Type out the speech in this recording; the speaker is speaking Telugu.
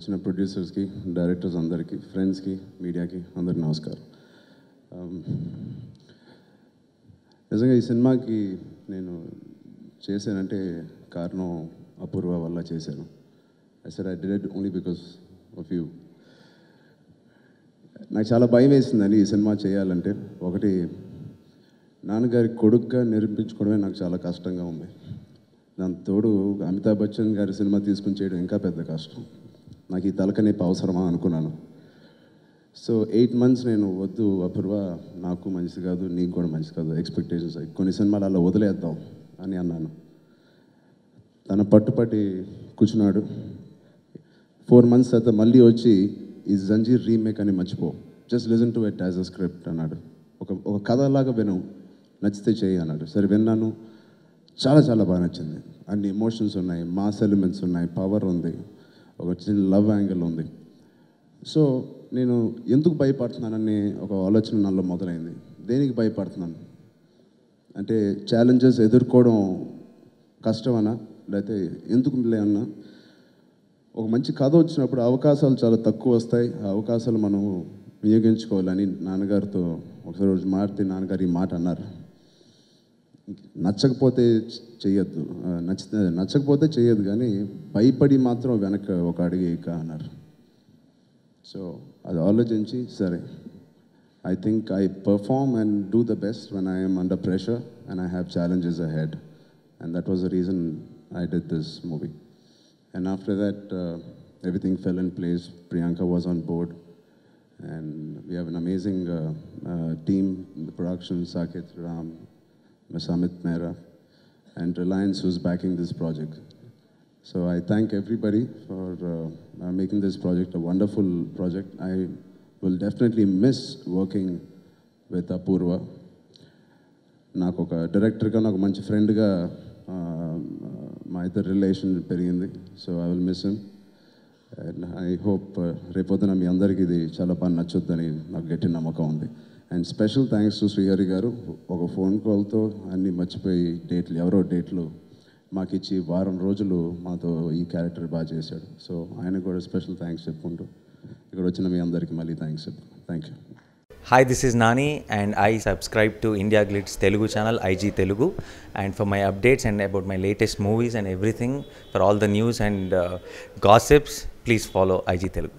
వచ్చిన ప్రొడ్యూసర్స్కి, డైరెక్టర్స్ అందరికీ, ఫ్రెండ్స్కి, మీడియాకి అందరికీ నమస్కారం. నిజంగా ఈ సినిమాకి నేను చేశానంటే కారణం అపూర్వ వల్ల చేశాను. I said I did it only because of you. నాకు చాలా భయం వేసిందండి ఈ సినిమా చేయాలంటే. ఒకటి, నాన్నగారి కొడుకుగా నిరూపించుకోవడమే నాకు చాలా కష్టంగా ఉంది. దాని తోడు అమితాబ్ బచ్చన్ గారి సినిమా తీసుకుని చేయడం ఇంకా పెద్ద కష్టం. నాకు ఈ తలకనేపు అవసరమా అనుకున్నాను. సో 8 months నేను వద్దు అపూర్వ, నాకు మంచిది కాదు, నీకు కూడా మంచిది కాదు, ఎక్స్పెక్టేషన్స్ కొన్ని సినిమాలు అలా వదిలేద్దాం అని అన్నాను. తన పట్టుపట్టి కూర్చున్నాడు. 4 months తర్వాత మళ్ళీ వచ్చి ఈ జంజీర్ రీమేక్ అని మర్చిపో, just listen to it as a script అన్నాడు. ఒక కథలాగా విను, నచ్చితే చేయి అన్నాడు. సరే విన్నాను, చాలా చాలా బాగా నచ్చింది. అన్ని ఎమోషన్స్ ఉన్నాయి, మాస్ ఎలిమెంట్స్ ఉన్నాయి, పవర్ ఉంది, ఒక చిన్న లవ్ యాంగిల్ ఉంది. సో నేను ఎందుకు భయపడుతున్నానని ఒక ఆలోచన నాలో మొదలైంది. దేనికి భయపడుతున్నాను అంటే, ఛాలెంజెస్ ఎదుర్కోవడం కష్టమనా, లేకపోతే ఎందుకు అన్నా, ఒక మంచి కథ వచ్చినప్పుడు అవకాశాలు చాలా తక్కువ వస్తాయి. ఆ అవకాశాలు మనం వినియోగించుకోవాలని నాన్నగారితో ఒకసారి రోజు మారితే నాన్నగారు ఈ మాట అన్నారు, నచ్చకపోతే చెయ్యొద్దు, నచ్చకపోతే చెయ్యొద్దు, కానీ భయపడి మాత్రం వెనక ఒక అడుగు ఇక అన్నారు. సో అది ఆలోచించి సరే, I think I perform and do the best when I am under pressure and I have challenges ahead, and that was the reason I did this movie. And after that everything fell in place. Priyanka was on board and we have an amazing team in the production, Saket Ram, Amit Mehra, and Reliance, who's backing this project. So I thank everybody for making this project a wonderful project. I will definitely miss working with Apurva. నాకు ఒక డైరెక్టర్గా, నాకు మంచి ఫ్రెండ్గా మా ఇద్దరు రిలేషన్ పెరిగింది. So I will miss him and I hope రేపొద్దున మీ అందరికీ ఇది చాలా బాగా నచ్చుద్దని నాకు గట్టి నమ్మకం ఉంది. And special thanks to Srihari గారు. ఒక ఫోన్ కాల్తో అన్నీ మర్చిపోయి ఎవరో డేట్లు మాకు ఇచ్చి వారం రోజులు మాతో ఈ క్యారెక్టర్ బాగా చేశాడు. సో ఆయనకు కూడా స్పెషల్ థ్యాంక్స్ చెప్పుకుంటూ ఇక్కడ వచ్చిన మీ అందరికీ మళ్ళీ థ్యాంక్స్ చెప్తాను. Thank you. Hi, this is Nani and I subscribe to India Glitz Telugu channel, IG Telugu, and for my updates and about my latest movies and everything, for all the news and gossips, please follow IG Telugu.